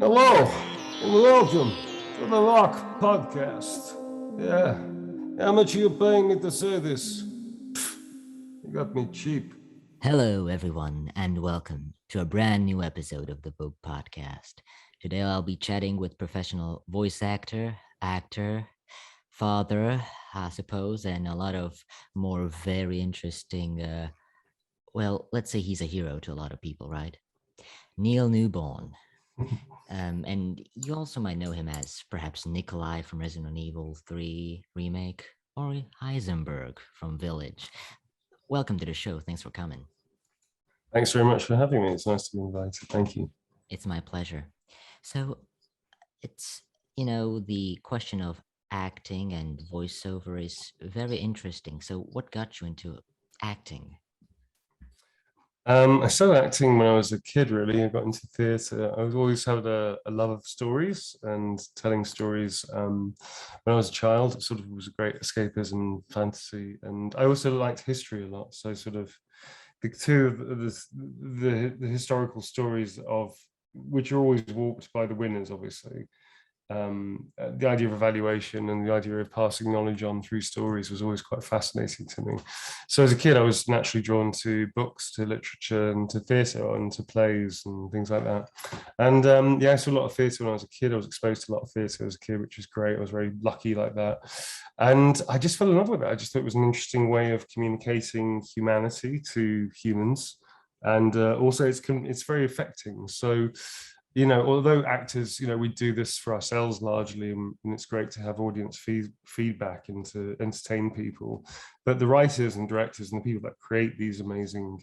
Hello, and welcome to the VŌC Podcast. Yeah, how much are you paying me to say this? You got me cheap. Hello, everyone, and welcome to a brand new episode of the VŌC Podcast. Today, I'll be chatting with professional voice actor, father, I suppose, and a lot of more very interesting. Well, let's say he's a hero to a lot of people, right? Neil Newbon. And you also might know him as perhaps Nikolai from Resident Evil 3 Remake or Heisenberg from Village. Welcome to the show. Thanks for coming. Thanks very much for having me. It's nice to be invited. Thank you. It's my pleasure. So it's, the question of acting and voiceover is very interesting. So what got you into acting? I started acting when I was a kid, really. I got into theatre. I've always had a love of stories and telling stories. When I was a child, it sort of was a great escapism, fantasy. And I also liked history a lot. So sort of the two of the historical stories of which are always warped by the winners, obviously. The idea of evaluation and the idea of passing knowledge on through stories was always quite fascinating to me. So as a kid, I was naturally drawn to books, to literature, and to theatre, and to plays and things like that. And I saw a lot of theatre when I was a kid. I was exposed to a lot of theatre as a kid, which was great. I was very lucky like that. And I just fell in love with it. I just thought it was an interesting way of communicating humanity to humans. And also it's very affecting. So although actors, we do this for ourselves largely, and it's great to have audience feedback and to entertain people. But the writers and directors and the people that create these amazing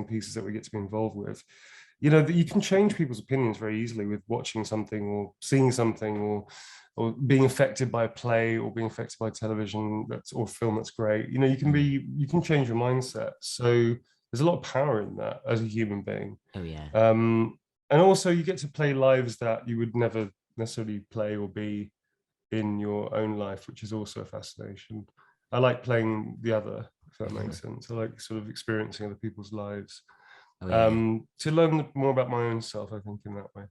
pieces that we get to be involved with, that you can change people's opinions very easily with watching something or seeing something or being affected by a play or being affected by television or film that's great. You can change your mindset. So there's a lot of power in that as a human being. Oh, yeah. And also you get to play lives that you would never necessarily play or be in your own life, which is also a fascination. I like playing the other, if that makes sense. I like sort of experiencing other people's lives. Oh, yeah. To learn more about my own self, I think, in that way.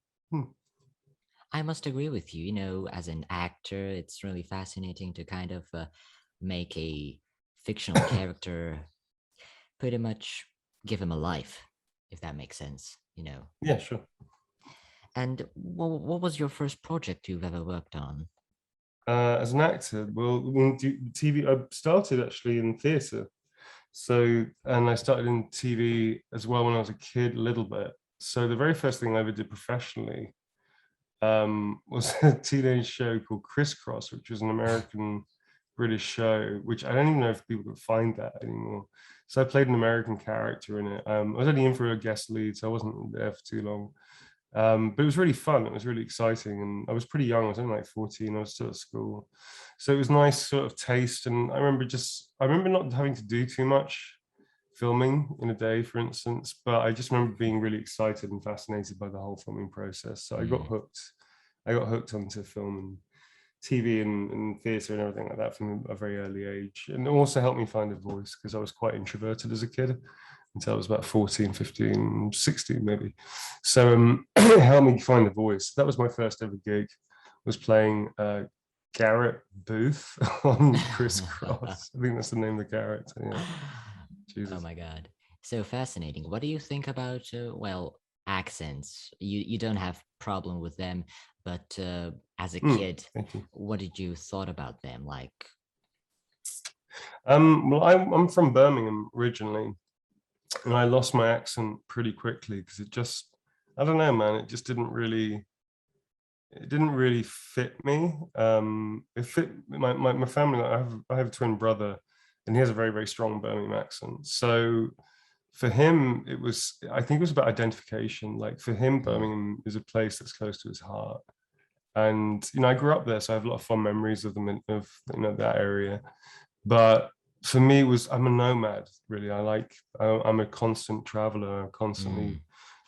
I must agree with you. As an actor, it's really fascinating to kind of make a fictional character pretty much give him a life, if that makes sense. Yeah, sure. And what was your first project you've ever worked on? As an actor, well, TV, I started actually in theatre. And I started in TV as well when I was a kid, a little bit. So the very first thing I ever did professionally was a teenage show called Crisscross, which was an American British show, which I don't even know if people could find that anymore. So I played an American character in it. I was only in for a guest lead, so I wasn't there for too long. But it was really fun. It was really exciting. And I was pretty young. I was only like 14. I was still at school. So it was nice sort of taste. And I remember not having to do too much filming in a day, for instance, but I just remember being really excited and fascinated by the whole filming process. So I got hooked. I got hooked onto film and TV and theatre and everything like that from a very early age. And it also helped me find a voice because I was quite introverted as a kid until I was about 14, 15, 16 maybe. So it helped me find a voice. That was my first ever gig, was playing Garrett Booth on Crisscross. I think that's the name of the character. Yeah. Jesus. Oh my God. So fascinating. What do you think about, accents? You don't have problem with them, but as a kid, what did you thought about them? Like, well, I'm from Birmingham originally, and I lost my accent pretty quickly because I don't know, man, it didn't really fit me. It fit my family. I have a twin brother, and he has a very, very strong Birmingham accent. So for him, I think it was about identification. Like for him, Birmingham is a place that's close to his heart. And, I grew up there, so I have a lot of fond memories of that area. But for me, I'm a nomad, really. I'm a constant traveler. I constantly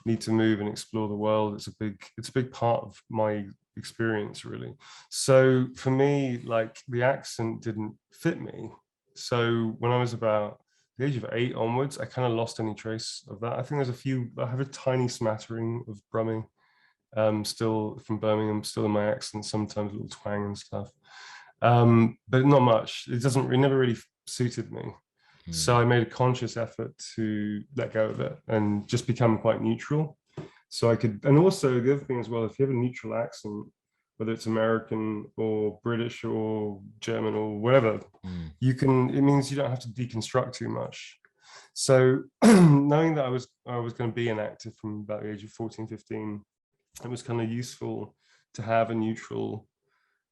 need to move and explore the world. It's a big part of my experience, really. So for me, like, the accent didn't fit me. So when I was about the age of 8 onwards, I kind of lost any trace of that. I think I have a tiny smattering of Brummie Still from Birmingham, still in my accent, sometimes a little twang and stuff. But not much. It never really suited me. So I made a conscious effort to let go of it and just become quite neutral. So I could, and also the other thing as well, if you have a neutral accent, whether it's American or British or German or whatever, it means you don't have to deconstruct too much. So knowing that I was going to be an actor from about the age of 14, 15, it was kind of useful to have a neutral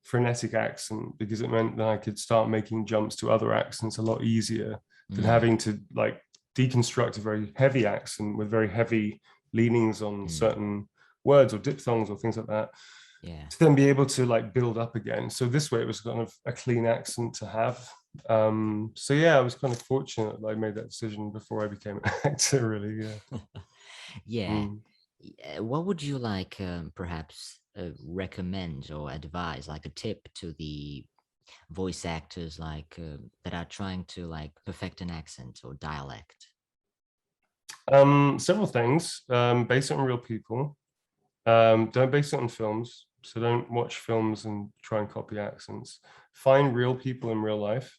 frenetic accent, because it meant that I could start making jumps to other accents a lot easier than having to like deconstruct a very heavy accent with very heavy leanings on certain words or diphthongs or things like that, to then be able to like build up again. So this way it was kind of a clean accent to have. So yeah, I was kind of fortunate that I made that decision before I became an actor, really. Yeah. What would you like perhaps recommend or advise, like a tip to the voice actors like that are trying to like perfect an accent or dialect? Several things. Base it on real people. Don't base it on films. So don't watch films and try and copy accents. Find real people in real life.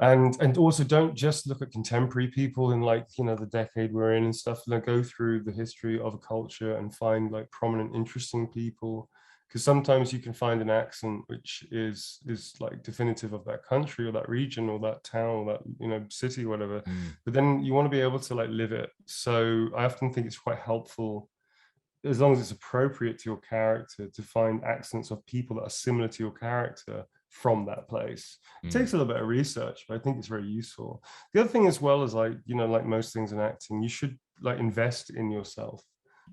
And also don't just look at contemporary people in like, the decade we're in and stuff. Go through the history of a culture and find like prominent, interesting people. Because sometimes you can find an accent which is like definitive of that country or that region or that town or that city or whatever. But then you want to be able to like live it. So I often think it's quite helpful, as long as it's appropriate to your character, to find accents of people that are similar to your character from that place. It takes a little bit of research, but I think it's very useful. The other thing as well is like most things in acting, you should like invest in yourself.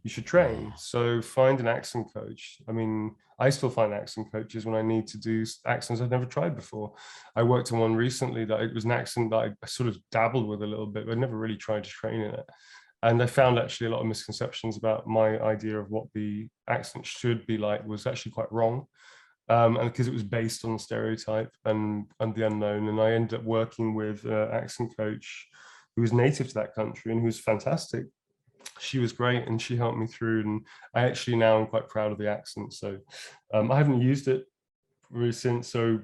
You should train. So find an accent coach. I mean, I still find accent coaches when I need to do accents I've never tried before. I worked on one recently that it was an accent that I sort of dabbled with a little bit, but I never really tried to train in it. And I found actually a lot of misconceptions about my idea of what the accent should be like was actually quite wrong. And because it was based on stereotype and the unknown. And I ended up working with an accent coach who was native to that country and who was fantastic. She was great and she helped me through. And I actually now am quite proud of the accent. So I haven't used it really since. So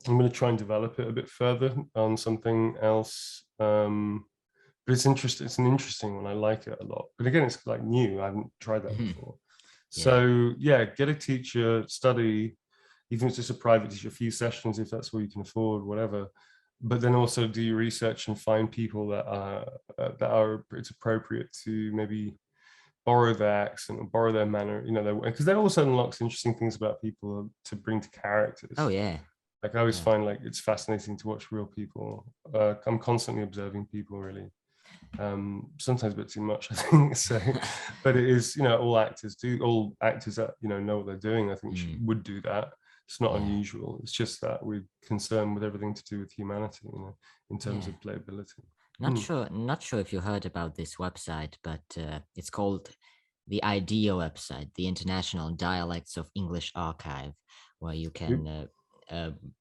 I'm going to try and develop it a bit further on something else. But it's interesting. It's an interesting one. I like it a lot. But again, it's like new. I haven't tried that before. So yeah, get a teacher, study, even if it's just a private teacher, a few sessions if that's what you can afford, whatever. But then also do your research and find people that are it's appropriate to maybe borrow their accent or borrow their manner, because that also unlocks interesting things about people to bring to characters. Oh yeah. Like I always find like it's fascinating to watch real people. I'm constantly observing people, really. Sometimes a bit too much, I think. So, but it is, all actors that know what they're doing, I think would do that. It's not unusual. It's just that we're concerned with everything to do with humanity, in terms of playability. Not sure if you heard about this website, but it's called the IDEO website, the International Dialects of English Archive, where you can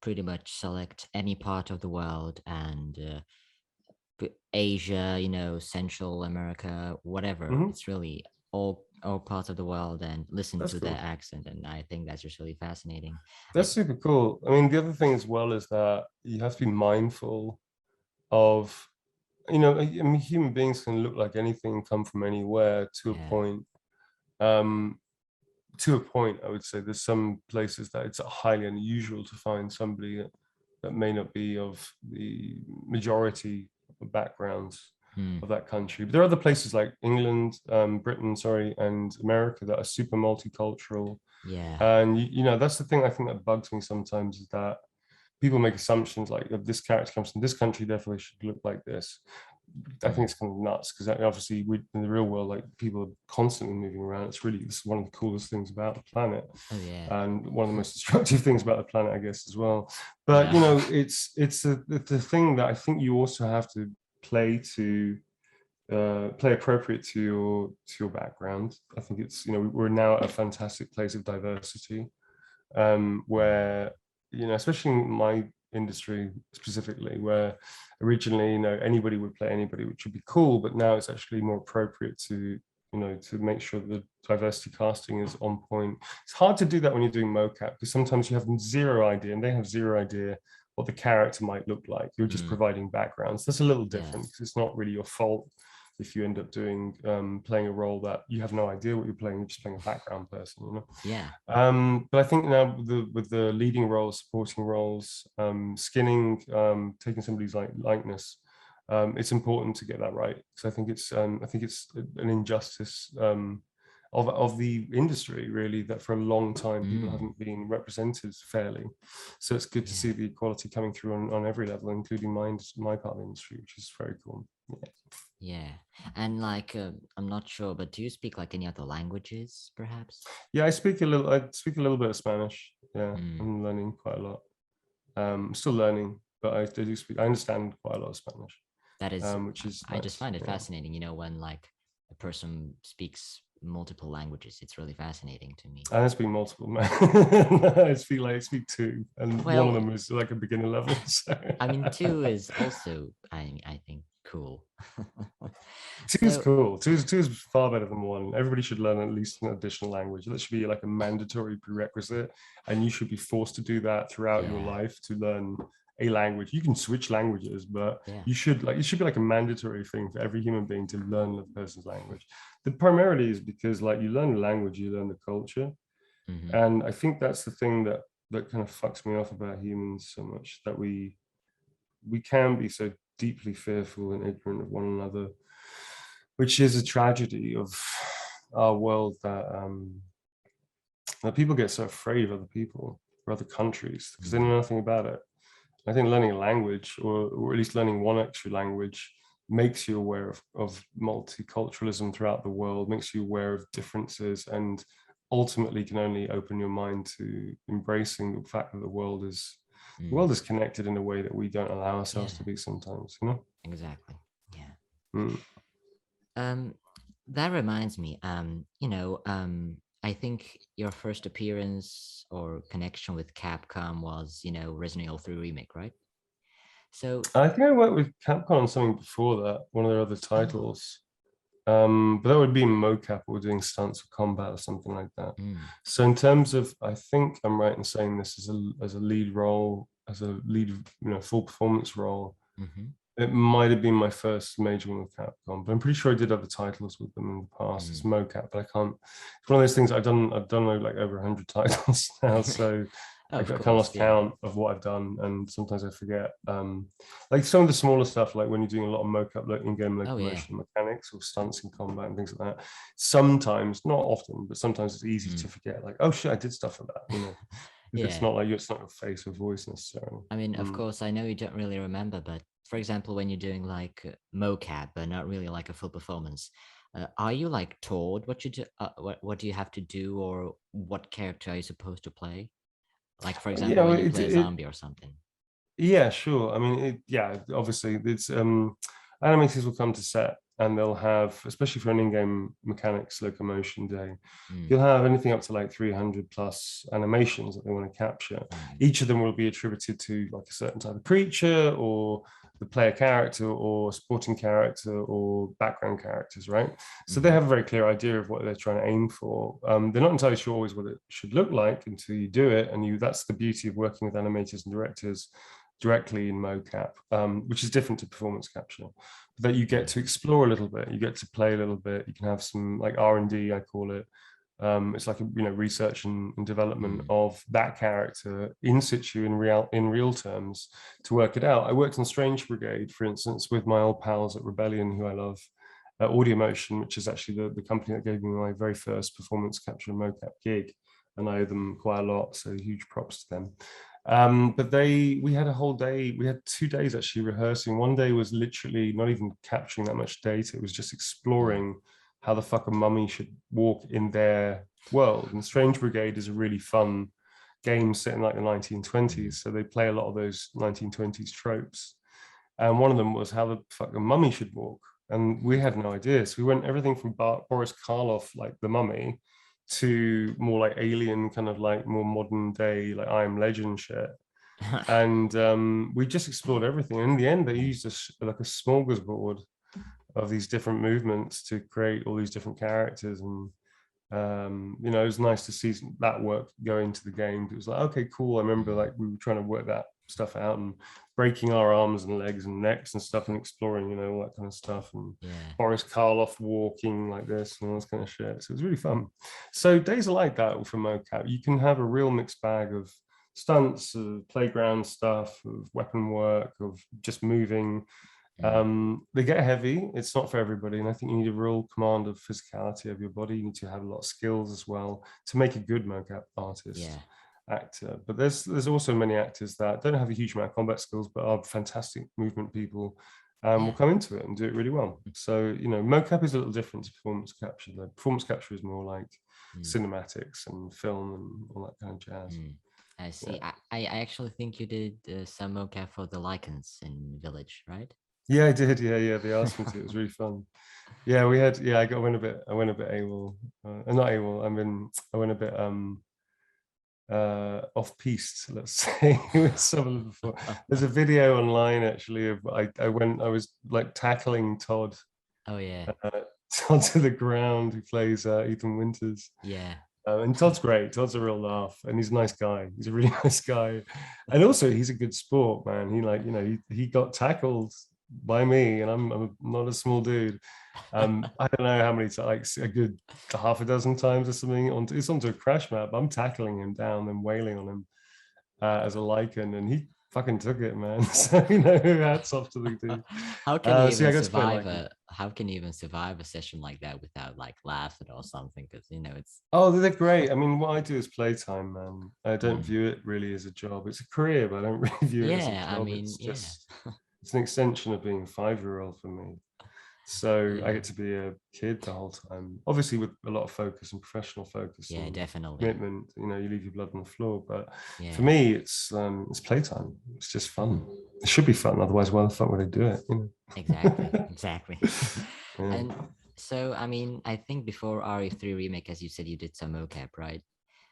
pretty much select any part of the world and Asia, Central America, whatever. It's really all parts of the world and listen to their accent. And I think that's just really fascinating. That's super cool. I mean, the other thing as well is that you have to be mindful of, I mean, human beings can look like anything, come from anywhere to a point. To a point, I would say there's some places that it's highly unusual to find somebody that may not be of the majority backgrounds of that country. But there are other places like England, Britain, and America that are super multicultural. And that's the thing I think that bugs me sometimes, is that people make assumptions like, if this character comes from this country, therefore they should look like this. I think it's kind of nuts, because obviously in the real world, like, people are constantly moving around. This is one of the coolest things about the planet, and one of the most destructive things about the planet, I guess, as well. But it's the thing that I think you also have to play appropriate to your background. I think it's we're now at a fantastic place of diversity, where especially in my industry specifically, where originally anybody would play anybody, which would be cool, but now it's actually more appropriate to to make sure the diversity casting is on point. It's hard to do that when you're doing mocap, because sometimes you have zero idea and they have zero idea what the character might look like. You're just providing backgrounds. That's a little different because it's not really your fault if you end up doing playing a role that you have no idea what you're playing. You're just playing a background person, Yeah. But I think now with the leading roles, supporting roles, skinning, taking somebody's likeness, it's important to get that right, because I think it's an injustice of the industry, really, that for a long time people haven't been represented fairly. So it's good to see the equality coming through on every level, including my part of the industry, which is very cool. Yeah. And like I'm not sure, but do you speak like any other languages perhaps? Yeah, I speak a little bit of Spanish. Yeah. I'm learning quite a lot. I'm still learning, but I do speak. I understand quite a lot of Spanish. That is, which is I just find it yeah. fascinating, when like a person speaks multiple languages. It's really fascinating to me. I don't speak multiple, man. I speak two, and one of them is like a beginner level. So. I mean, two is also, I think, cool. Two is cool. Two is far better than one. Everybody should learn at least an additional language. That should be like a mandatory prerequisite, and you should be forced to do that throughout your life to learn a language. You can switch languages, but it should be like a mandatory thing for every human being to learn the person's language. That primarily is because like you learn the language, you learn the culture. And I think that's the thing that kind of fucks me off about humans so much, that we can be so deeply fearful and ignorant of one another, which is a tragedy of our world, that people get so afraid of other people or other countries because they know nothing about it. I think learning a language, or at least learning one extra language, makes you aware of multiculturalism throughout the world, makes you aware of differences, and ultimately can only open your mind to embracing the fact that the world is connected in a way that we don't allow ourselves to be sometimes, Exactly. Yeah. That reminds me, I think your first appearance or connection with Capcom was, Resident Evil 3 Remake, right? So I think I worked with Capcom on something before that, one of their other titles. But that would be Mocap, or doing stunts or combat or something like that. So in terms of, I think I'm right in saying this as a lead role, as a lead, full performance role. It might have been my first major one with Capcom, but I'm pretty sure I did other titles with them in the past. It's Mocap, but I can't. It's one of those things I've done like over 100 titles now, so I kind of lost count of what I've done, and sometimes I forget. Like some of the smaller stuff, like when you're doing a lot of mocap, like in-game locomotion mechanics or stunts in combat and things like that. Sometimes, not often, but sometimes it's easy to forget. Like, oh shit, I did stuff for that. It's not like it's not your face or voice necessarily. I mean, of course, I know you don't really remember, but for example, when you're doing like mocap, but not really like a full performance, are you like told what you do? What do you have to do, or what character are you supposed to play? Like, for example, when you play a zombie or something. Yeah, sure. I mean, obviously, it's animators will come to set, and they'll have, especially for an in-game mechanics locomotion day, you'll have anything up to like 300 plus animations that they want to capture. Each of them will be attributed to like a certain type of creature, or the player character, or supporting character, or background characters, right? So they have a very clear idea of what they're trying to aim for. They're not entirely sure always what it should look like until you do it, and that's the beauty of working with animators and directors directly in mocap, which is different to performance capture, that you get to explore a little bit, you get to play a little bit, you can have some like R&D, I call it. It's like research and development of that character in situ, in real terms, to work it out. I worked on Strange Brigade, for instance, with my old pals at Rebellion, who I love, Audio Motion, which is actually the company that gave me my very first performance capture mocap gig, and I owe them quite a lot, so huge props to them. But we had a whole day, we had 2 days actually rehearsing. One day was literally not even capturing that much data, it was just exploring how the fuck a mummy should walk in their world. And Strange Brigade is a really fun game set in like the 1920s, so they play a lot of those 1920s tropes. And one of them was how the fuck a mummy should walk, and we had no idea. So we went everything from Boris Karloff, like the Mummy, to more like Alien, kind of like more modern day, like I Am Legend shit. And we just explored everything. And in the end, they used like a smorgasbord of these different movements to create all these different characters. And you know, it was nice to see that work go into the game. It was like, okay, cool. I remember like we were trying to work that stuff out and breaking our arms and legs and necks and stuff and exploring, you know, all that kind of stuff. And Boris Karloff walking like this and all this kind of shit. So it was really fun. So days are like that for mocap. You can have a real mixed bag of stunts, of playground stuff, of weapon work, of just moving. They get heavy. It's not for everybody, and I think you need a real command of physicality of your body. You need to have a lot of skills as well to make a good mocap artist, actor. But there's also many actors that don't have a huge amount of combat skills but are fantastic movement people, will come into it and do it really well. So, you know, mocap is a little different to performance capture. The performance capture is more like cinematics and film and all that kind of jazz. I see. I actually think you did some mocap for the Lichens in Village, right? Yeah, I did. Yeah. They asked me to. It was really fun. Yeah, we had. Yeah, I went a bit AWOL. Not AWOL. I went a bit off piste. Let's say with some of them before. There's a video online actually of I was like tackling Todd. Oh yeah. Todd to the ground. Who plays Ethan Winters. Yeah. And Todd's great. Todd's a real laugh, and he's a nice guy. He's a really nice guy, and also he's a good sport, man. He like, you know, he got tackled by me, and I'm not a small dude. I don't know how many times, like a good half a dozen times or something. It's onto a crash map. I'm tackling him down and wailing on him as a Lichen, and he fucking took it, man. So, you know, hats off to the dude. How can you even survive how can you even survive a session like that without like laughing or something? Because, you know, it's they're great. I mean, what I do is playtime, man. I don't view it really as a job. It's a career, but I don't really view it as a job. I mean, it's just it's an extension of being a 5-year-old for me. So I get to be a kid the whole time, obviously with a lot of focus and professional focus. Yeah, definitely. Commitment. You know, you leave your blood on the floor. But for me, it's playtime. It's just fun. It should be fun. Otherwise, why the fuck would I do it? You know? Exactly. And so, I mean, I think before RE3 Remake, as you said, you did some mocap, right?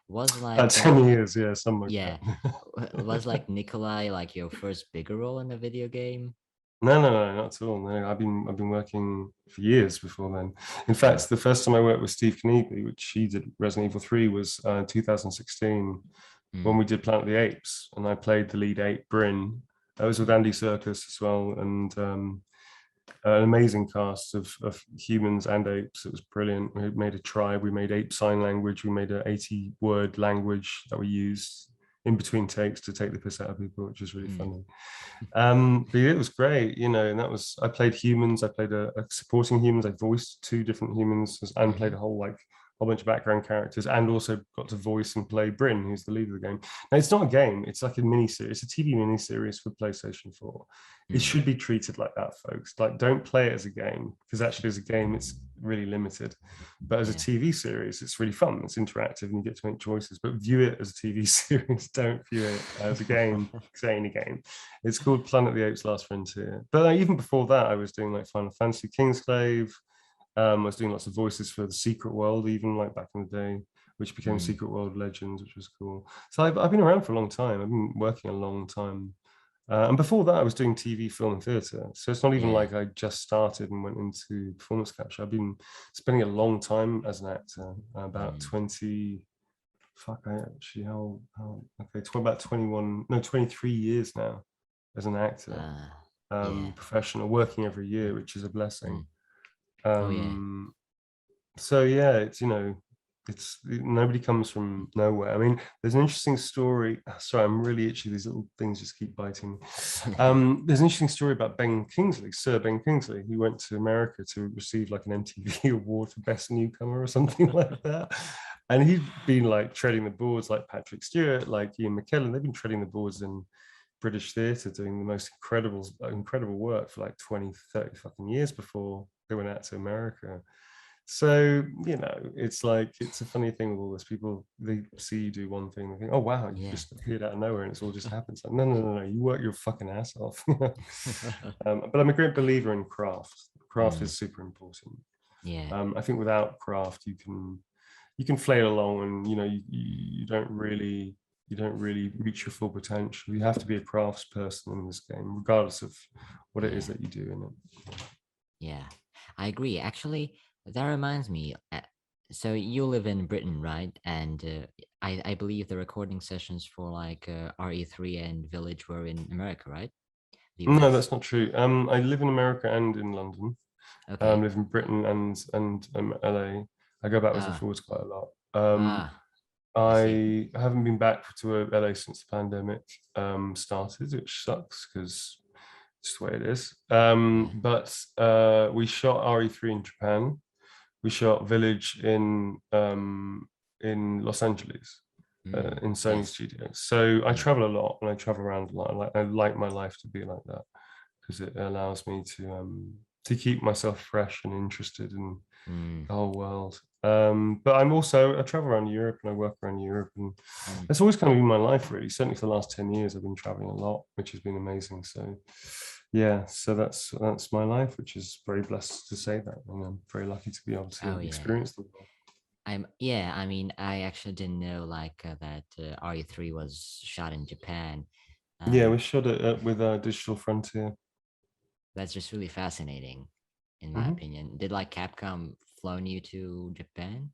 Was like 10 years, yeah, something like that. Was like Nikolai like your first bigger role in a video game? No, not at all. No, I've been working for years before then. In fact, the first time I worked with Steve Knievel, which he did Resident Evil 3, was 2016 when we did Planet of the Apes, and I played the lead ape Bryn. I was with Andy Serkis as well, and an amazing cast of humans and apes. It was brilliant. We made a tribe. We made ape sign language. We made an 80-word language that we used in between takes to take the piss out of people, which was really funny. But yeah, it was great, you know. And that was, I played humans. I played a supporting humans. I voiced 2 different humans and played a whole bunch of background characters, and also got to voice and play Bryn, who's the lead of the game. Now, it's not a game, it's like a mini-series. It's a TV mini-series for PlayStation 4. It should be treated like that, folks. Like, don't play it as a game, because actually as a game, it's really limited. But as a TV series, it's really fun. It's interactive and you get to make choices, but view it as a TV series. Don't view it as a game, because it ain't a game. It's called Planet of the Apes Last Frontier. But even before that, I was doing like Final Fantasy Kingsglaive. I was doing lots of voices for the Secret World, even like back in the day, which became Secret World Legends, which was cool. So I've been around for a long time. I've been working a long time. And before that, I was doing TV, film, and theatre. So it's not even like I just started and went into performance capture. I've been spending a long time as an actor, about 20, about 23 years now as an actor, professional, working every year, which is a blessing. So yeah, it's, you know, it's, nobody comes from nowhere. I mean, there's an interesting story. Sorry, I'm really itchy. These little things just keep biting me. There's an interesting story about Sir Ben Kingsley. He went to America to receive like an MTV award for best newcomer or something like that. And he'd been like treading the boards like Patrick Stewart, like Ian McKellen. They've been treading the boards in British theatre, doing the most incredible work for like 20, 30 fucking years before they went out to America. So, you know, it's like, it's a funny thing with all this. People, they see you do one thing, they think, oh wow, you just appeared out of nowhere and it's all just happens. Like, no, you work your fucking ass off. But I'm a great believer in craft. Craft is super important. I think without craft, you can flail along, and you know, you don't really reach your full potential. You have to be a crafts person in this game, regardless of what it is that you do in it. Yeah, I agree. Actually, that reminds me. So you live in Britain, right? And I believe the recording sessions for like RE3 and Village were in America, right? The No, US. that's not true. I live in America and in London. Okay. Live in Britain and LA. I go backwards and Ah, forwards quite a lot. ah, I see. I haven't been back to LA since the pandemic started, which sucks because it's the way it is. Yeah. But we shot RE3 in Japan. We shot Village in Los Angeles, in Sony Yes. Studios. So I Yeah. travel a lot and I travel around a lot. I like my life to be like that because it allows me to keep myself fresh and interested in Mm, the whole world. But I travel around Europe and I work around Europe, and mm. that's always kind of been my life, really. Certainly for the last 10 years, I've been traveling a lot, which has been amazing. So yeah, so that's my life, which is very blessed to say that, and I'm very lucky to be able Oh to yeah. experience the world. Yeah. I mean, I actually didn't know like that RE3 was shot in Japan. Yeah, we Um, shot it with Digital Frontier. that's just really fascinating, in my Hmm. opinion. Did like Capcom flown you to Japan?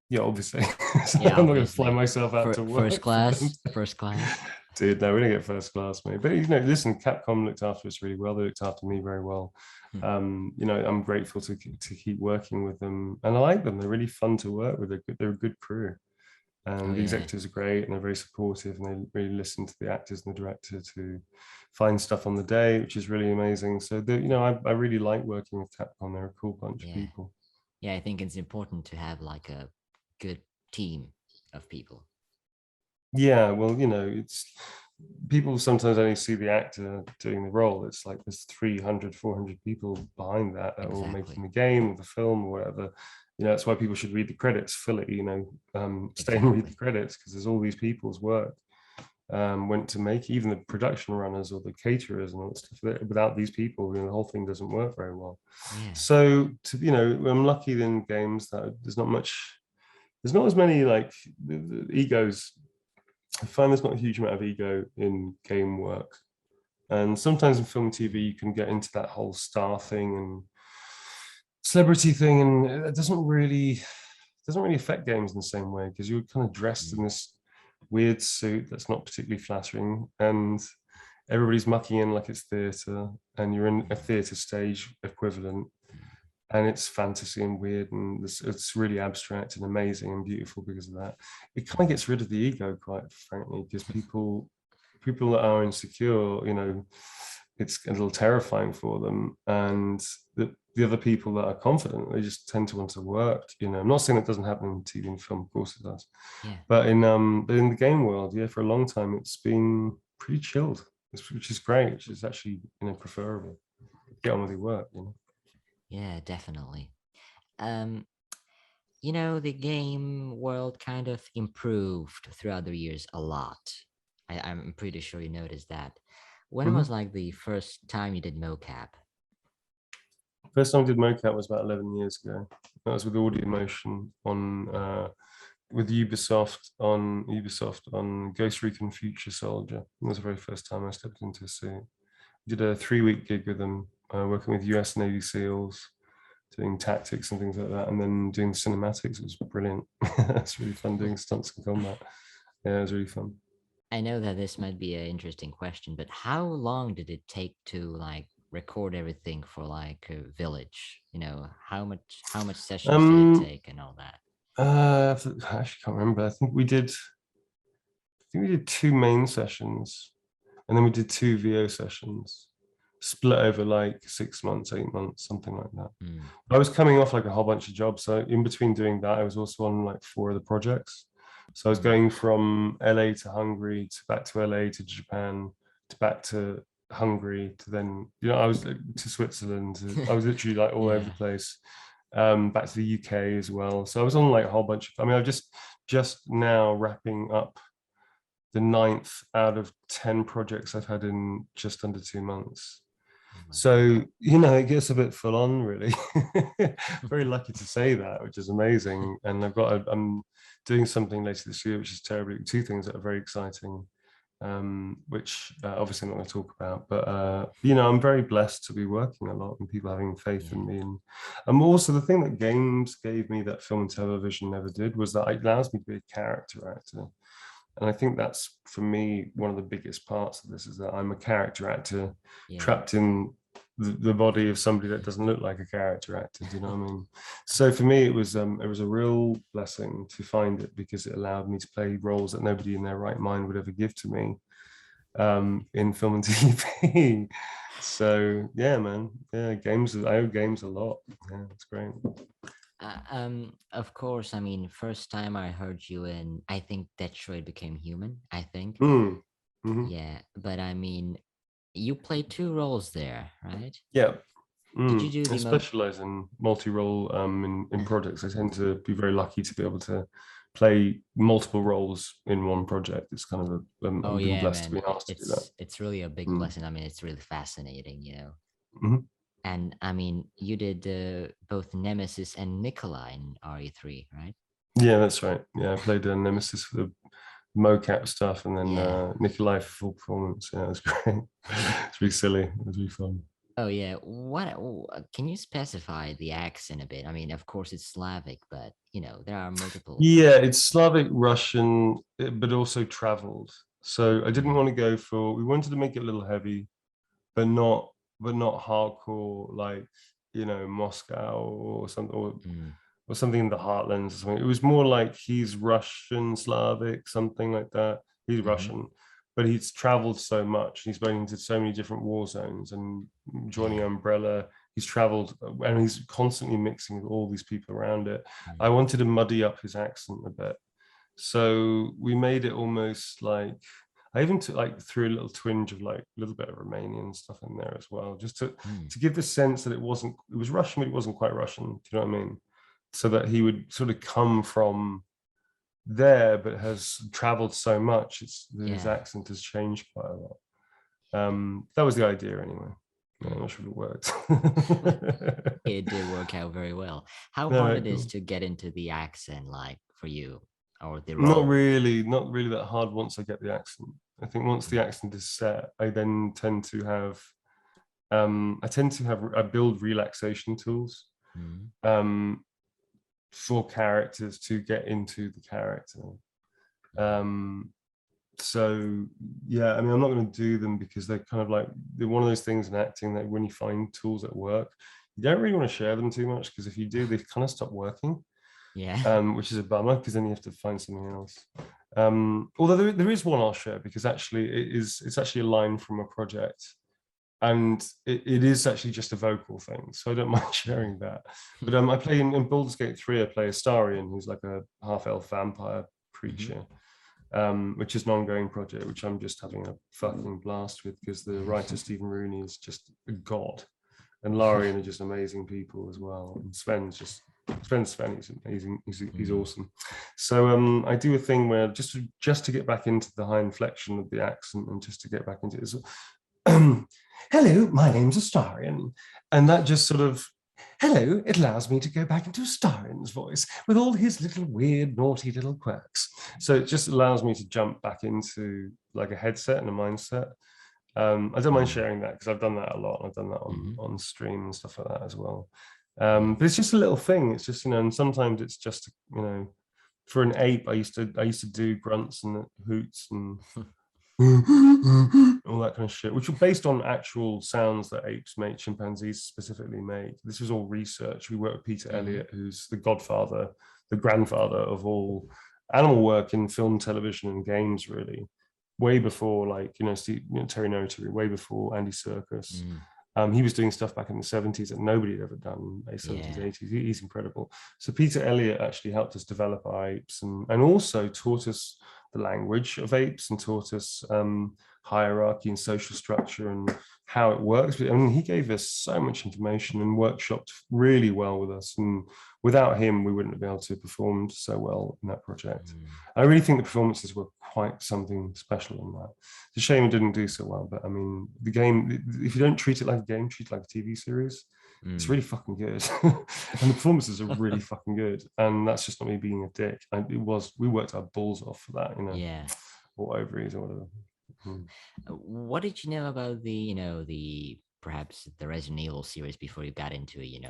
Yeah, obviously. So Yeah, I'm not going to fly obviously. myself out to First work for them. class, first class. Dude, no, we didn't get first class, mate. But listen, Capcom looked after us really well. They looked after me very well. Hmm. I'm grateful to keep working with them, and I like them. They're really fun to work with. They're a good crew, Oh and the yeah, executives are great, and they're very supportive, and they really listen to the actors and the director to find stuff on the day, which is really amazing. So, I really like working with Capcom. They're a cool bunch of yeah, people. yeah. I think it's important to have like a good team of people. Yeah, well, it's people sometimes only see the actor doing the role. It's like there's 300, 400 people behind that are all making Exactly, the game or the film or whatever. That's why people should read the credits fully, stay and read the exactly. credits because there's all these people's work went to make even the production runners or the caterers and all that stuff. Without these people, the whole thing doesn't work very well. Yeah, So I'm lucky in games that there's not as many like the egos. I find there's not a huge amount of ego in game work. And sometimes in film and TV, you can get into that whole star thing and celebrity thing, and it doesn't really affect games in the same way because you're kind of dressed mm, in this weird suit that's not particularly flattering, and everybody's mucking in like it's theatre, and you're in a mm, theatre stage equivalent, mm. and it's fantasy and weird, and it's really abstract and amazing and beautiful because of that. It kind of Mm. gets rid of the ego, quite frankly, because people that are insecure, it's a little terrifying for them, and the other people that are confident, they just tend to want to work. I'm not saying it doesn't happen in TV and film, of course it does, Yeah, but in the game world, yeah, for a long time it's been pretty chilled, which is great, which is actually preferable. Get on with your work. yeah, definitely. Um, the game world kind of improved throughout the years a lot. I'm pretty sure you noticed that. When was Mhm. like the first time you did mocap? First time I did mocap was about 11 years ago. That was with Audio Motion on with Ubisoft on Ghost Recon Future Soldier. That was the very first time I stepped into a suit. Did a 3-week gig with them, working with US Navy SEALs, doing tactics and things like that, and then doing cinematics. It was brilliant. It's really fun doing stunts and combat. Yeah, it was really fun. I know that this might be an interesting question, but how long did it take to like record everything for like a village? How much sessions did it Um, take and all that? I actually can't remember. I think we did 2 main sessions, and then we did 2 VO sessions, split over like 6 months, 8 months, something like that. Mm, I was coming off like a whole bunch of jobs, so in between doing that, I was also on like 4 other projects. So I was mm. going from LA to Hungary to back to LA to Japan to back to Hungary to then I was to Switzerland. I was literally like all over Yeah. the place. Back to the UK as well. So I was on like a whole bunch of. I mean, I just now wrapping up the ninth out of 10 projects I've had in just under 2 months. Oh my So, it gets a bit full on, really. Very lucky to say that, which is amazing. And I'm doing something later this year, which is terribly, 2 things that are very exciting. which obviously I'm not going to talk about. But you know, I'm very blessed to be working a lot and people having faith in me. And also the thing that games gave me that film and television never did was that it allows me to be a character actor. And I think that's, for me, one of the biggest parts of this is that I'm a character actor trapped in the body of somebody that doesn't look like a character actor. Do you know what I mean? So for me, it was a real blessing to find it, because it allowed me to play roles that nobody in their right mind would ever give to me in film and TV. So yeah, man, yeah, games. I owe games a lot. Yeah, it's great. Of course, I mean, first time I heard you in, I think Detroit Became Human, I think. Mm-hmm. Yeah, but I mean, you played two roles there, right? Yeah. Did you do I the specialize in multi-role in projects. I tend to be very lucky to be able to play multiple roles in one project. It's kind of Oh I've been yeah, blessed to man. be asked to do that. It's really a big blessing. I mean, it's really fascinating, you know. Mhm. And I mean, you did both Nemesis and Nikolai in RE3, right? Yeah, that's right. Yeah, I played Nemesis for the mocap stuff, and then Yeah. Nikolai for full performance. Yeah, it was great. It's really silly. It was really fun. Oh yeah. Can you specify the accent a bit? I mean, of course it's Slavic, but you know, there are multiple. Yeah, it's Slavic, Russian, but also traveled. So I didn't want to go for. We wanted to make it a little heavy, but not hardcore, like, you know, Moscow or something, or something in the heartlands or something. It was more like he's Russian, Slavic, something like that. He's Russian, but he's traveled so much. He's been into so many different war zones and joining Umbrella. He's traveled and he's constantly mixing with all these people around it. I wanted to muddy up his accent a bit. So we made it almost like, I even threw a little twinge of like a little bit of Romanian stuff in there as well, just to give the sense that it was Russian, but it wasn't quite Russian. Do you know what I mean? So that he would sort of come from there, but has traveled so much, his accent has changed quite a lot. That was the idea anyway. I'm not sure if it worked. It did work out very well. How No, hard right, it is cool. to get into the accent, like for you, or the Not role? really that hard once I get the accent. I think once the accent is set, I then tend to have I build relaxation tools for characters to get into the character. So yeah, I mean, I'm not going to do them because they're kind of like, they're one of those things in acting that when you find tools that work, you don't really want to share them too much, because if you do, they kind of stop working. Which is a bummer, because then you have to find something else. Although there is one I'll share, because actually it's actually a line from a project, and it is actually just a vocal thing, so I don't mind sharing that. But I play in Baldur's Gate 3, I play Astarion, who's like a half-elf vampire creature, which is an ongoing project, which I'm just having a fucking blast with, because the writer Stephen Rooney is just a god, and Larian are just amazing people as well, and Sven's amazing. He's awesome. So I do a thing where just to get back into the high inflection of the accent, and just to get back into it. Hello, my name's Astarion, and that just sort of, hello, it allows me to go back into Astarion's voice with all his little weird, naughty little quirks. So it just allows me to jump back into like a headset and a mindset. I don't mind sharing that, because I've done that a lot. I've done that on stream and stuff like that as well. But it's just a little thing. It's just, you know, and sometimes it's just, you know, for an ape, I used to do grunts and hoots and all that kind of shit, which were based on actual sounds that apes make, chimpanzees specifically make. This was all research. We worked with Peter Elliott, who's the godfather, the grandfather of all animal work in film, television, and games, really. Way before, like, you know, Terry Notary, way before Andy Serkis. He was doing stuff back in the 70s that nobody had ever done, late 70s, 80s. He's incredible. So Peter Elliott actually helped us develop our apes, and also taught us the language of apes, and taught us hierarchy and social structure and how it works. I mean, he gave us so much information and workshopped really well with us. And without him, we wouldn't have been able to perform so well in that project. I really think the performances were quite something special in that. It's a shame it didn't do so well, but I mean, the game, if you don't treat it like a game, treat it like a TV series, it's really fucking good. And the performances are really fucking good. And that's just not me being a dick. We worked our balls off for that, you know, or ovaries or whatever. Mm. What did you know about the perhaps the Resident Evil series before you got into it?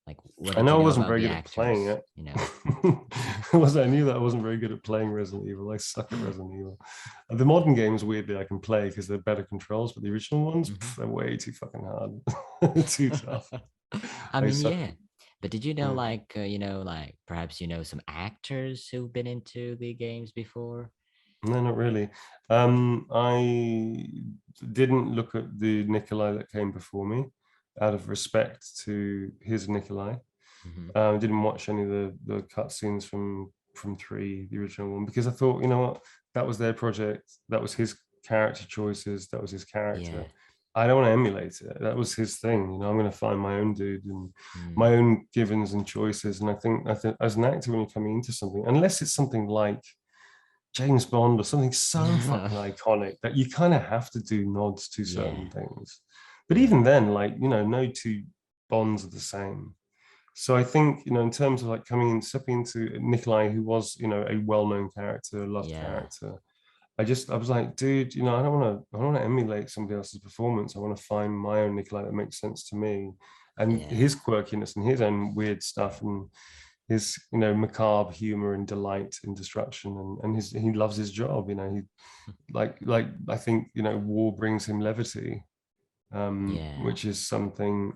Like what I did know you I know wasn't about very the good at playing actors? it. You know. I knew that I wasn't very good at playing Resident Evil. I suck at Resident Evil. The modern games, weirdly, I can play because they're better controls, but the original ones, they're way too fucking hard. Too tough. I I mean, suck. yeah. But did you know, Yeah. like perhaps some actors who've been into the games before? No, not really. I didn't look at the Nikolai that came before me out of respect to his Nikolai. Hmm. Didn't watch any of the cutscenes from three, the original one, because I thought, you know what, that was their project, that was his character choices, that was his Yeah. character. I don't want to emulate it. That was his thing. I'm going to find my own dude and Mm. my own givens and choices. And I think as an actor, when you're coming into something, unless it's something like James Bond or something so fucking iconic that you kind of have to do nods to Yeah. certain things. But Yeah. even then, like, no two Bonds are the same. So I think, in terms of like stepping into Nikolai, who was, a well-known character, a loved Yeah. character, I was like, dude, I don't want to emulate somebody else's performance. I want to find my own Nikolai that makes sense to me, and Yeah. his quirkiness and his own weird stuff and his, macabre humor and delight in destruction, and he loves his job. He like I think, war brings him levity, Yeah. which is something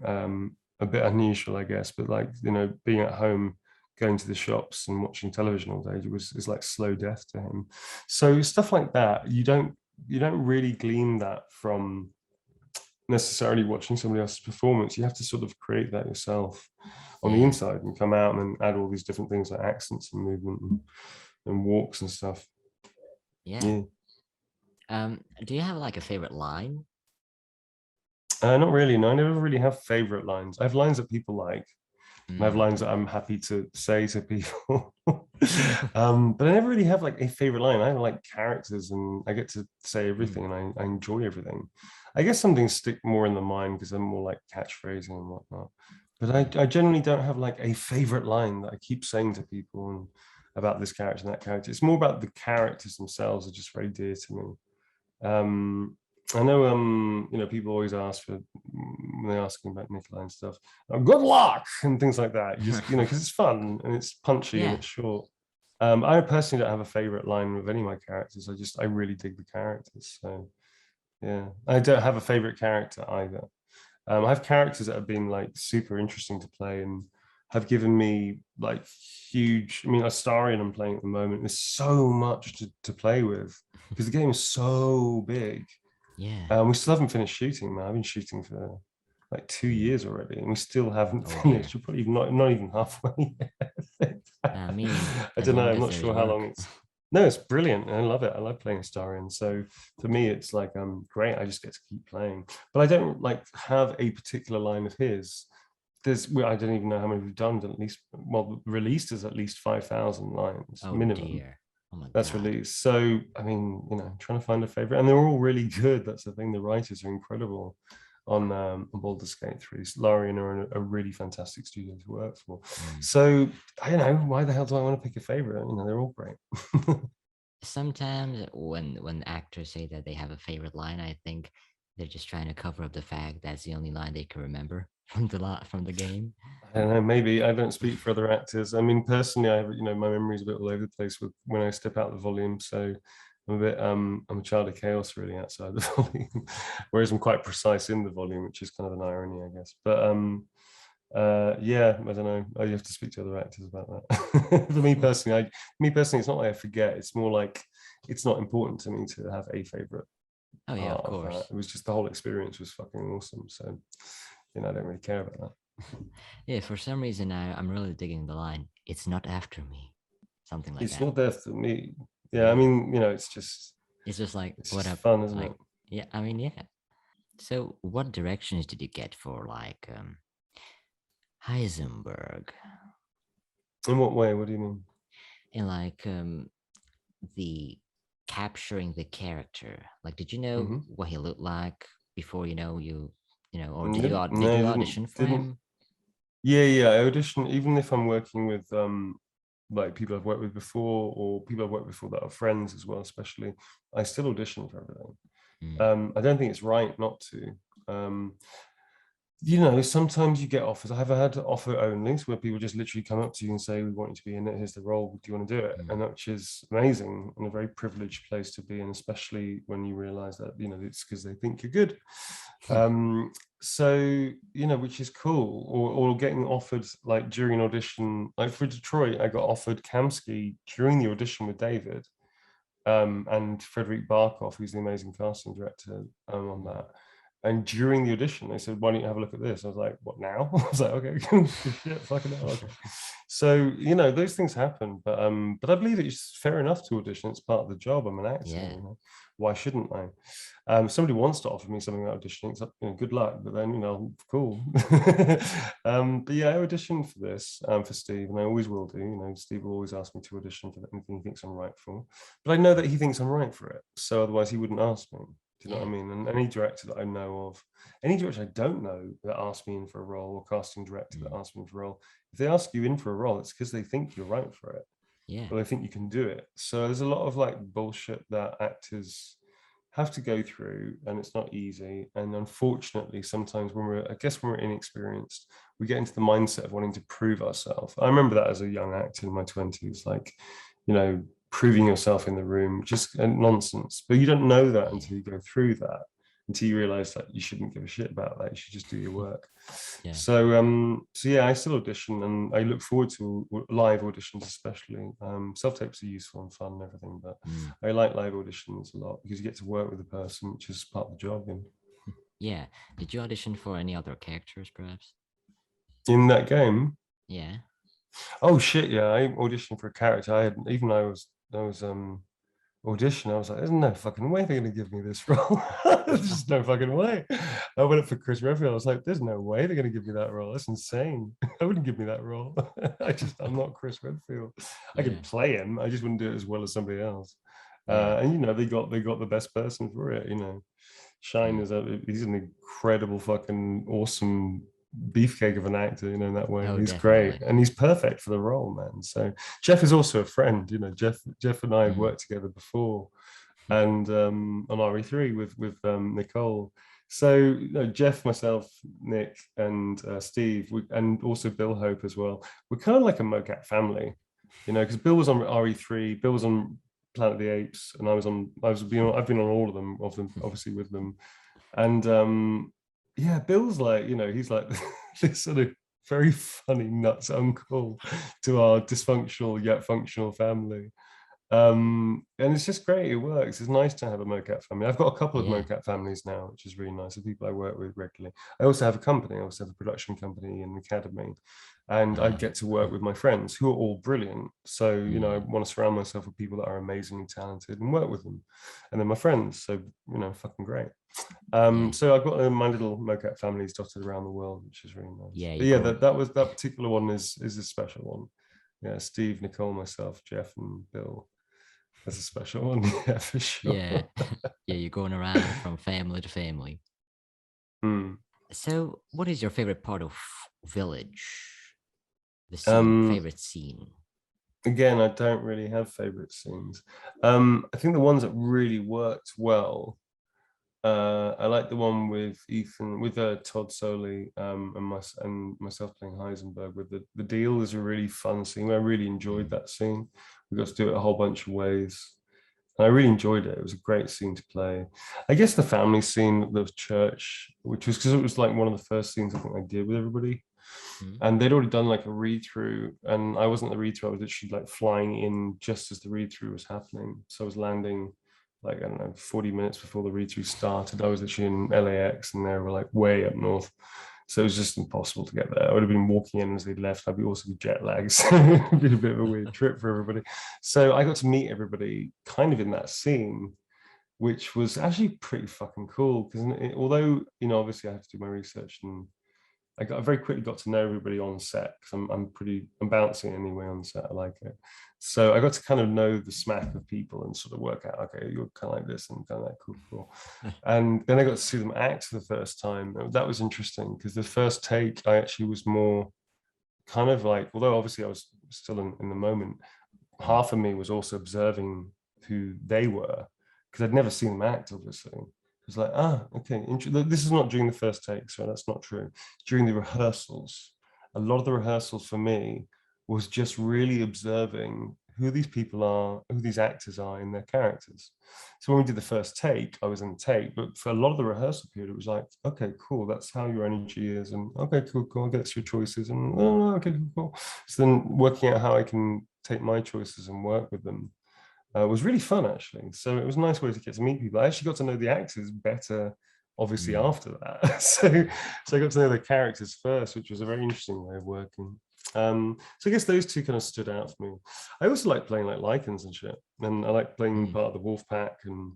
a bit unusual, I guess. But like, being at home, going to the shops and watching television all day is like slow death to him. So stuff like that, you don't really glean that from necessarily watching somebody else's performance. You have to sort of create that yourself on the Yeah. inside and come out and add all these different things like accents and movement and walks and stuff. Yeah. Yeah. Do you have like a favorite line? Not really. No, I never really have favorite lines. I have lines that people like. And I have Mm. lines that I'm happy to say to people. But I never really have like a favorite line. I like characters and I get to say Mm. everything and I enjoy everything. I guess some things stick more in the mind because I'm more like catchphrasing and whatnot. But Yeah. I generally don't have like a favorite line that I keep saying to people and about this character and that character. It's more about the characters themselves are just very dear to me. I know, people always ask when they're asking about Nikolai and stuff, good luck and things like that. You just, because it's fun and it's punchy and Yeah. it's short. I personally don't have a favorite line with any of my characters. I really dig the characters. So yeah, I don't have a favorite character either. I have characters that have been like super interesting to play and have given me like huge. I mean, Astarion I'm playing at the moment. There's so much to play with because the game is so big. Yeah. We still haven't finished shooting, man. I've been shooting for like 2 years already, and we still haven't Oh dear. finished. We're probably not even halfway yet. I mean, I as don't know. long I'm as not there's sure how long work. it's. No, it's brilliant. I love it. I love playing Astarion. So for me, it's like great. I just get to keep playing. But I don't like have a particular line of his. I don't even know how many we've done. At least, well, released is at least 5,000 lines Oh minimum. dear. Oh my That's God. released. So I mean, trying to find a favorite, and they're all really good. That's the thing. The writers are incredible on Baldur's Gate 3. Larian are a really fantastic studio to work for. Mm. So I don't know why the hell do I want to pick a favorite? They're all great. Sometimes when actors say that they have a favorite line, I think they're just trying to cover up the fact that's the only line they can remember from the game. I don't know. Maybe I don't speak for other actors. I mean, personally, I have, my memory's a bit all over the place with when I step out the volume. So I'm a child of chaos really outside the volume, whereas I'm quite precise in the volume, which is kind of an irony, I guess. But yeah, I don't know. You have to speak to other actors about that. For me personally, it's not like I forget. It's more like it's not important to me to have a favorite Oh yeah, of part of that. course. It was just the whole experience was fucking awesome. So I don't really care about that. Yeah, for some reason I'm really digging the line. It's not after me. Something like It's that. not there for me. Yeah, I Yeah. mean, it's just It's just like it's what just up? fun, isn't Like it? yeah, I mean yeah. So what directions did you get for Heisenberg? In what way? What do you mean? In the capturing the character. Like did you know Mm-hmm. what he looked like before or Nope. did No, you I audition for didn't. him? Yeah, I audition even if I'm working with like people I've worked with before, or people I've worked with before that are friends as well, especially, I still audition for everything. I don't think it's right not to. Sometimes you get offers. I've had offer only, where people just literally come up to you and say, "We want you to be in it. Here's the role. Do you want to do it?" And which is amazing and a very privileged place to be in, especially when you realize that it's because they think you're good. Which is cool. Or getting offered like during an audition, like for Detroit, I got offered Kamsky during the audition with David, and Frederick Barkov, who's the amazing casting director on that. And during the audition, they said, "Why don't you have a look at this?" I was like, "What now?" I was like, "Okay, shit, fucking hell, okay." So those things happen, but I believe it's fair enough to audition. It's part of the job. I'm an actor. Yeah. Why shouldn't I? If somebody wants to offer me something about auditioning, it's good luck. But then cool. But yeah, I auditioned for this for Steve, and I always will do. Steve will always ask me to audition for anything he thinks I'm right for. But I know that he thinks I'm right for it, so otherwise he wouldn't ask me. Do you know what I mean? And any director that I know of, any director I don't know that asks me in for a role, or casting director that asks me for a role, if they ask you in for a role, it's because they think you're right for it. Yeah. Or they think you can do it. So there's a lot of like bullshit that actors have to go through, and it's not easy. And unfortunately, sometimes when we're inexperienced, we get into the mindset of wanting to prove ourselves. I remember that as a young actor in my 20s, like, proving yourself in the room, just nonsense. But you don't know that until you go through that, until you realize that you shouldn't give a shit about that. You should just do your work. Yeah. So I still audition, and I look forward to live auditions, especially. Self-tapes are useful and fun and everything, but I like live auditions a lot because you get to work with the person, which is part of the job. Yeah. Did you audition for any other characters, perhaps? In that game? Yeah. Oh shit, yeah. I auditioned for a character. I was audition, I was like, "There's no fucking way they're gonna give me this role." There's just no fucking way. I went up for Chris Redfield. I was like, "There's no way they're gonna give me that role. That's insane. I wouldn't give me that role." I'm not Chris Redfield. I could play him. I just wouldn't do it as well as somebody else. And they got the best person for it. Shine he's an incredible fucking awesome beefcake of an actor, in that way. He's definitely great, and he's perfect for the role, man. So Jeff is also a friend. Jeff and I had worked together before, and on RE3 with Nicole. So Jeff, myself, Nick, and Steve, and also Bill Hope as well. We're kind of like a Mocap family, because Bill was on RE3, Bill was on Planet of the Apes, and I've been on all of them, obviously with them, and Bill's like, he's like this sort of very funny nuts uncle to our dysfunctional yet functional family. And it's just great. It works. It's nice to have a Mocap family. I've got a couple of Mocap families now, which is really nice. The people I work with regularly. I also have a company. I also have a production company and academy, and I get to work with my friends who are all brilliant. So I want to surround myself with people that are amazingly talented and work with them, and then my friends. So fucking great. So I've got my little Mocap families dotted around the world, which is really nice. That particular one is a special one. Yeah, Steve, Nicole, myself, Jeff, and Bill. That's a special one. Yeah, for sure. Yeah. You're going around from family to family. So what is your favorite part of Village? The scene, favorite scene? Again, I don't really have favorite scenes. I think the ones that really worked well, I like the one with Ethan, with Todd Soley, and myself playing Heisenberg. With the deal is a really fun scene. I really enjoyed that scene. We got to do it a whole bunch of ways. And I really enjoyed it. It was a great scene to play. I guess the family scene, the church, which was because it was like one of the first scenes I think I did with everybody. And they'd already done like a read-through, and I wasn't the read-through. I was literally like flying in just as the read-through was happening. So I was landing like, I don't know, 40 minutes before the read-through started. I was actually in LAX, and they were like way up north. So it was just impossible to get there. I would have been walking in as they left. I'd be also jet lagged. So it'd be a bit of a weird trip for everybody. So I got to meet everybody kind of in that scene, which was actually pretty fucking cool. Because although, obviously I had to do my research, and I very quickly got to know everybody on set, because I'm bouncy anyway on set. I like it. So I got to kind of know the smack of people and sort of work out, okay, you're kind of like this and kind of that, cool. And then I got to see them act for the first time. That was interesting, because the first take, I actually was more kind of like, although obviously I was still in the moment, half of me was also observing who they were, because I'd never seen them act, obviously. It was like, okay, this is not during the first take, so that's not true. During the rehearsals, a lot of the rehearsals for me was just really observing who these people are, who these actors are in their characters. So when we did the first take, I was in the take, but for a lot of the rehearsal period, it was like, okay, cool, that's how your energy is, and okay, cool, that's your choices, and okay, cool. So then working out how I can take my choices and work with them was really fun, actually. So it was a nice way to get to meet people. I actually got to know the actors better, obviously, after that. So I got to know the characters first, which was a very interesting way of working. So I guess those two kind of stood out for me. I also like playing like Lichens and shit, and I like playing part of the Wolf Pack and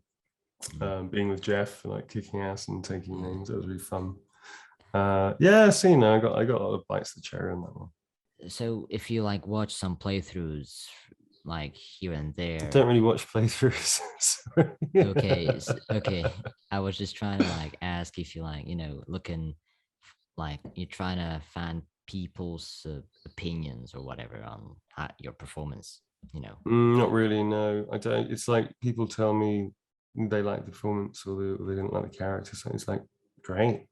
being with Jeff and like kicking ass and taking names. That was really fun. See, no, I got a lot of bites of the cherry on that one. So if you like watch some playthroughs like here and there. I don't really watch playthroughs. Okay. I was just trying to like ask if you like, looking like you're trying to find people's opinions or whatever on your performance, Not really, no. I don't. It's like people tell me they like the performance or they didn't like the character. So it's like, great,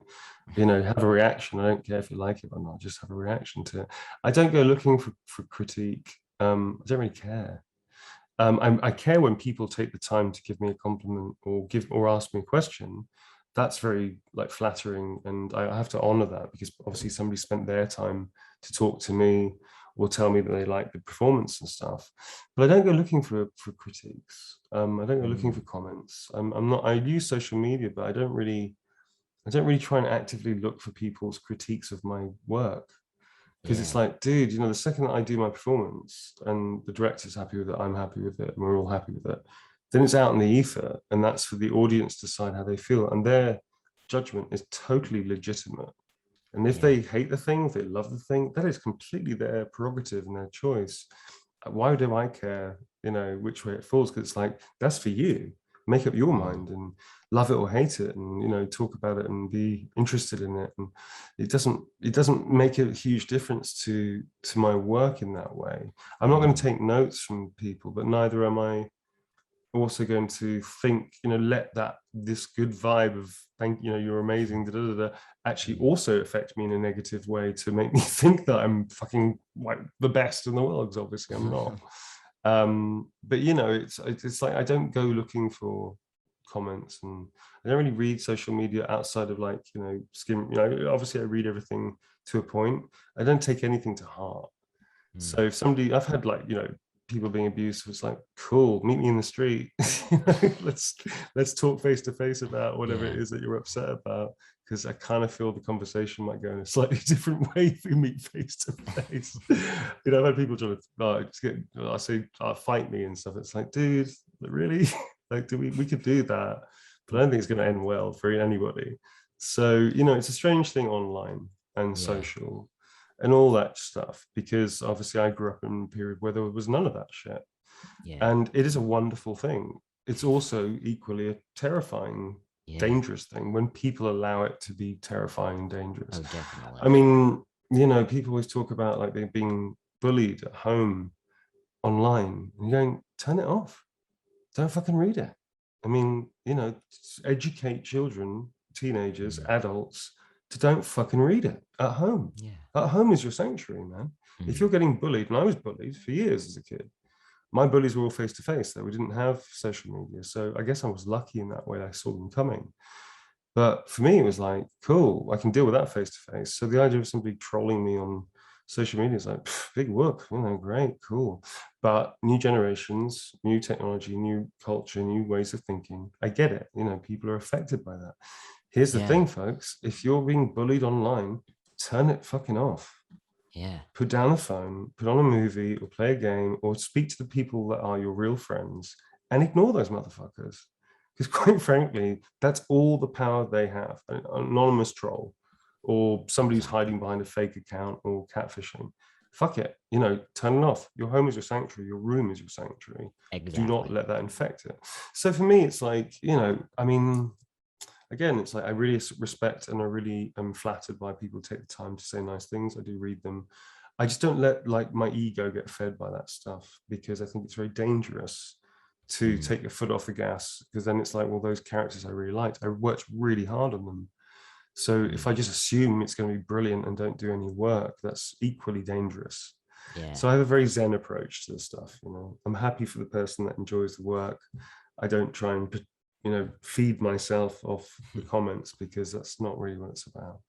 have a reaction. I don't care if you like it or not, just have a reaction to it. I don't go looking for critique. I don't really care. I care when people take the time to give me a compliment or ask me a question. That's very like flattering, and I have to honor that, because obviously somebody spent their time to talk to me or tell me that they like the performance and stuff. But I don't go looking for critiques. I don't go looking for comments. I'm not. I use social media, but I don't really try and actively look for people's critiques of my work. Because it's like, dude, the second that I do my performance and the director's happy with it, I'm happy with it, and we're all happy with it, then it's out in the ether, and that's for the audience to decide how they feel, and their judgment is totally legitimate. And if they hate the thing, if they love the thing, that is completely their prerogative and their choice. Why do I care, which way it falls? Because it's like, that's for you. Make up your mind and love it or hate it, and talk about it and be interested in it. And it doesn't make a huge difference to my work in that way. I'm not going to take notes from people, but neither am I also going to think, let this good vibe of thank you're amazing, actually also affect me in a negative way to make me think that I'm fucking like the best in the world, because obviously I'm not. But it's like I don't go looking for comments, and I don't really read social media outside of like skim. Obviously I read everything to a point. I don't take anything to heart. So if I've had like people being abused, it's like, cool, meet me in the street. let's talk face to face about whatever it is that you're upset about, because I kind of feel the conversation might go in a slightly different way if we meet face to face. I've had people trying to fight me and stuff. It's like, dude, really? Like, we could do that, but I don't think it's going to end well for anybody. So it's a strange thing online and social and all that stuff, because obviously I grew up in a period where there was none of that shit. And it is a wonderful thing. It's also equally a terrifying, dangerous thing when people allow it to be terrifying and dangerous. Oh, definitely. I mean, people always talk about like they're being bullied at home online, and you're going, turn it off. Don't fucking read it. I mean, educate children, teenagers, adults, to don't fucking read it at home. At home is your sanctuary, man. If you're getting bullied, and I was bullied for years as a kid, my bullies were all face to face, though we didn't have social media. So I guess I was lucky in that way. I saw them coming. But for me, it was like, cool, I can deal with that face to face. So the idea of somebody trolling me on social media is like, big whoop, great, cool. But new generations, new technology, new culture, new ways of thinking. I get it. People are affected by that. Here's the thing, folks. If you're being bullied online, turn it fucking off. Put down the phone, put on a movie or play a game, or speak to the people that are your real friends, and ignore those motherfuckers. Because quite frankly, that's all the power they have. An anonymous troll or somebody who's hiding behind a fake account or catfishing. Fuck it. Turn it off. Your home is your sanctuary. Your room is your sanctuary. Exactly. Do not let that infect it. So for me, it's like, I mean, again, it's like I really respect and I really am flattered by people who take the time to say nice things. I do read them. I just don't let like my ego get fed by that stuff, because I think it's very dangerous to take your foot off the gas, because then it's like, well, those characters I really liked, I worked really hard on them. So if I just assume it's going to be brilliant and don't do any work, that's equally dangerous. Yeah. So I have a very Zen approach to this stuff. You know, I'm happy for the person that enjoys the work. I don't try and, you know, feed myself off the comments, because that's not really what it's about.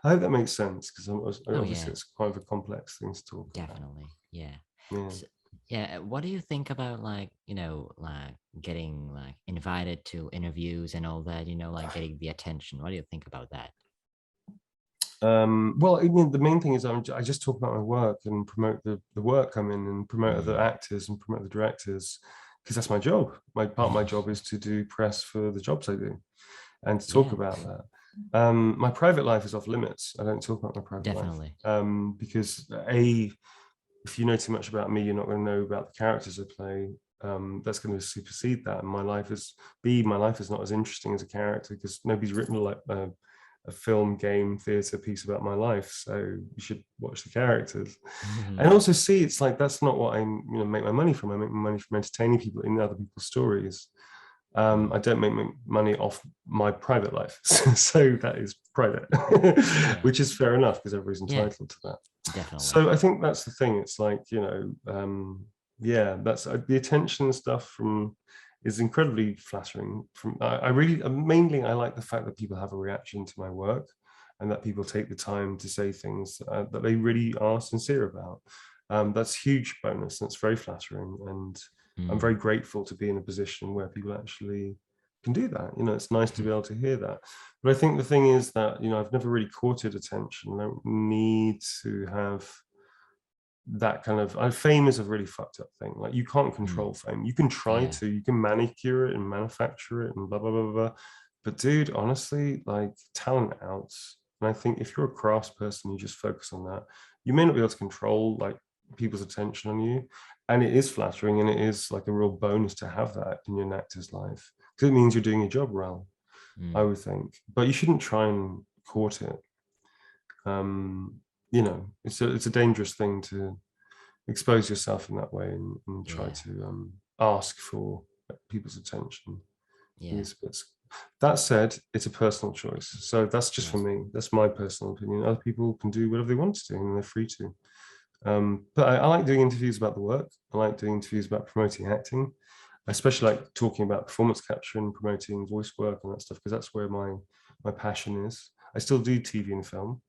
I hope that makes sense, because obviously it's quite of a complex thing to talk about. Definitely. Yeah. Yeah. So, yeah. What do you think about, like, you know, like getting like invited to interviews and all that, you know, like getting the attention? What do you think about that? Well, I mean, the main thing is I just talk about my work and promote the work I'm in, and promote other actors and promote the directors, because that's my job. Part of my job is to do press for the jobs I do and to talk about that. My private life is off limits. I don't talk about my private life. Because if you know too much about me, you're not going to know about the characters I play. That's going to supersede that. And my life is not as interesting as a character, because nobody's written like a film, game, theatre piece about my life. So you should watch the characters and also see, it's like, that's not what I make my money from. I make my money from entertaining people in other people's stories. I don't make money off my private life. So that is private, which is fair enough, because everybody's entitled to that. Definitely. So I think that's the thing. It's like, that's the attention stuff is incredibly flattering. I like the fact that people have a reaction to my work, and that people take the time to say things that they really are sincere about. That's a huge bonus. That's very flattering, and I'm very grateful to be in a position where people actually can do that. It's nice to be able to hear that. But I think the thing is that I've never really courted attention. I don't need to have that kind of fame is a really fucked up thing. Like, you can't control fame. You can try to, you can manicure it and manufacture it and blah blah blah blah. But dude, honestly, like, talent outs. And I think if you're a crafts person, you just focus on that. You may not be able to control like people's attention on you, and it is flattering, and it is like a real bonus to have that in an actor's life, because it means you're doing your job well. I would think, but you shouldn't try and court it. It's a dangerous thing to expose yourself in that way and try to ask for people's attention. That said, it's a personal choice, so that's just for me. That's my personal opinion. Other people can do whatever they want to do, and they're free to. But I like doing interviews about the work. I like doing interviews about promoting acting. I especially like talking about performance capture and promoting voice work and that stuff, because that's where my passion is. I still do TV and film,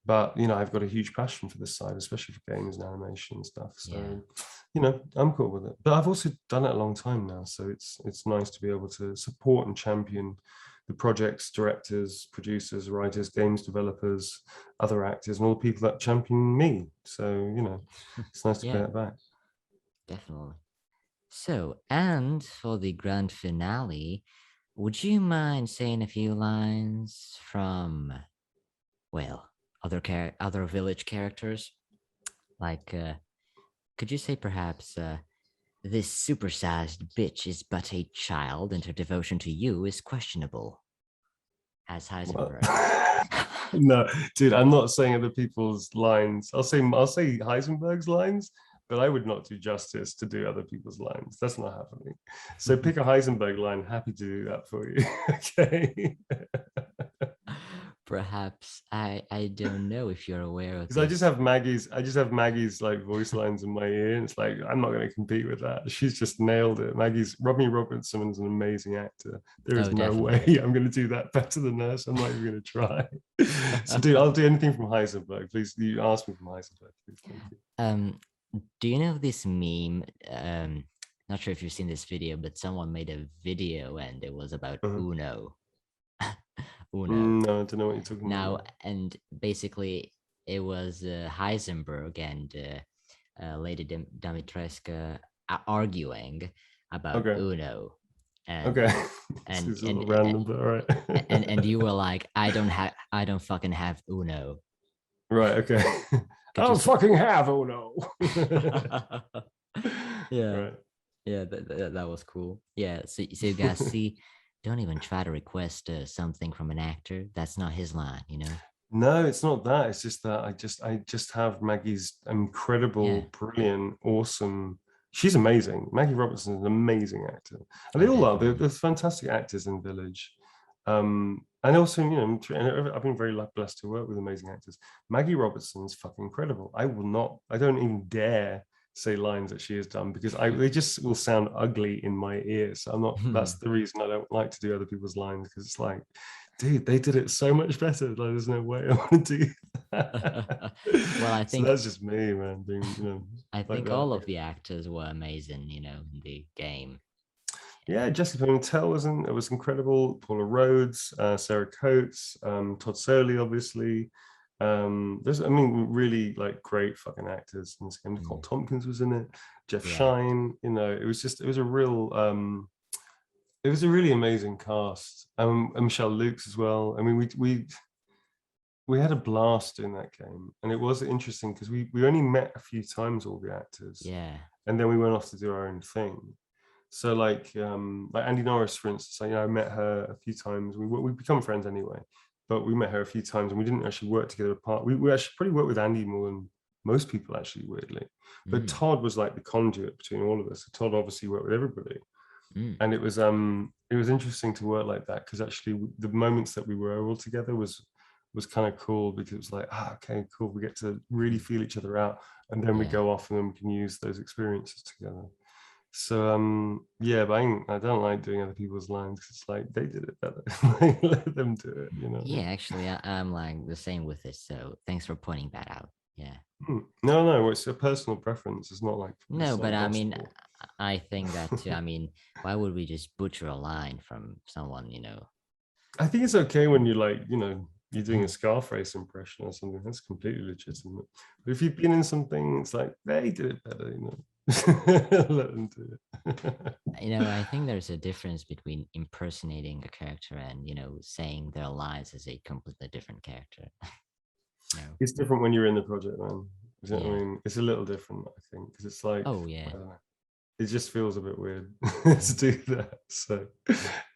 but I've got a huge passion for this side, especially for games and animation and stuff. So I'm cool with it. But I've also done it a long time now, so it's nice to be able to support and champion the projects, directors, producers, writers, games developers, other actors, and all the people that champion me. So it's nice to pay it back. Definitely. So, and for the grand finale, would you mind saying a few lines from, well, other village characters? Like, could you say perhaps, this supersized bitch is but a child, and her devotion to you is questionable, as Heisenberg? No, dude, I'm not saying other people's lines. I'll say Heisenberg's lines, but I would not do justice to do other people's lines. That's not happening. So pick a Heisenberg line. Happy to do that for you. Okay. Perhaps I don't know if you're aware of this. Because I just have Maggie's like voice lines in my ear, and it's like, I'm not going to compete with that. She's just nailed it. Robbie Robertson is an amazing actor. There is no way I'm going to do that better than her. So I'm not even going to try. So dude, I'll do anything from Heisenberg. Please, you ask me from Heisenberg. Please, thank you. Do you know this meme? Not sure if you've seen this video, but someone made a video and it was about Uno. Uno. No, I don't know what you're talking about. And basically it was Heisenberg and Lady Dimitrescu arguing about Uno. And it's a little random, but all right. and you were like, I don't fucking have Uno. Right. Okay. I don't fucking have Uno. Yeah. Right. Yeah. That was cool. Yeah. So you guys see. Don't even try to request something from an actor. That's not his line, No, it's not that. It's just that I just have Maggie's incredible, brilliant, awesome. She's amazing. Maggie Robertson is an amazing actor, and they all are. They're fantastic actors in Village. And also, you know, I've been very blessed to work with amazing actors. Maggie Robertson's fucking incredible. I don't even dare say lines that she has done because they just will sound ugly in my ears. So I'm not. That's the reason I don't like to do other people's lines, because it's like, dude, they did it so much better. Like, there's no way I want to do that. Well, I think so that's just me, man. Being, you know, I think all of the actors were amazing, you know, in the game. Yeah, Jessica Pimentel was incredible. Paula Rhodes, Sarah Coates, Todd Surley, obviously. There's, I mean, really like great fucking actors. And Nicole Tompkins was in it. Jeff Shine. You know, it was a really amazing cast. And Michelle Lukes as well. I mean, we had a blast in that game, and it was interesting because we only met a few times, all the actors. Yeah. And then we went off to do our own thing. So like Andy Norris, for instance, I met her a few times. We become friends anyway, but we met her a few times and we didn't actually work together apart. We actually pretty worked with Andy more than most people, actually, weirdly. But Todd was like the conduit between all of us. So Todd obviously worked with everybody. And it was interesting to work like that, because actually the moments that we were all together was kind of cool, because it was like, okay, cool, we get to really feel each other out, and then we go off and then we can use those experiences together. So yeah, but I don't like doing other people's lines, because it's like they did it better. Let them do it, you know. Yeah, actually, I'm like the same with this. So thanks for pointing that out. Yeah. No, it's a personal preference. It's not like no, but I mean, I think that too. I mean, why would we just butcher a line from someone, you know? I think it's okay when you like, you know, you're doing a Scarface impression or something. That's completely legitimate. But if you've been in something, it's like they did it better, you know. Let them do it. You know, I think there's a difference between impersonating a character and, you know, saying their lines as a completely different character. No. It's different when you're in the project, man. You know what I mean? It's a little different, I think, because it's like, oh yeah, it just feels a bit weird to do that. So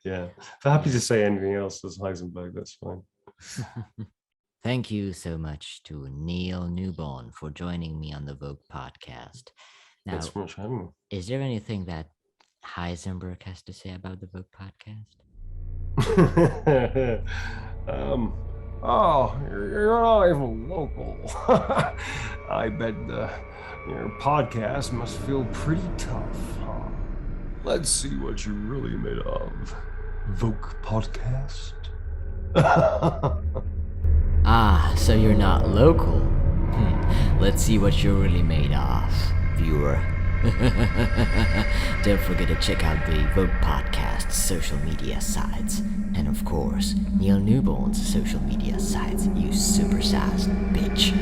yeah, if I'm happy to say anything else as Heisenberg, that's fine. Thank you so much to Neil Newbon for joining me on the VŌC Podcast. Now, thanks so much for having me. Is there anything that Heisenberg has to say about the VŌC Podcast? Oh, you're not even local. I bet your podcast must feel pretty tough, huh? Let's see what you're really made of. VŌC Podcast. So you're not local. Let's see what you're really made of, viewer. Don't forget to check out the VŌC Podcast's social media sites. And of course, Neil Newbon's social media sites, you supersized bitch.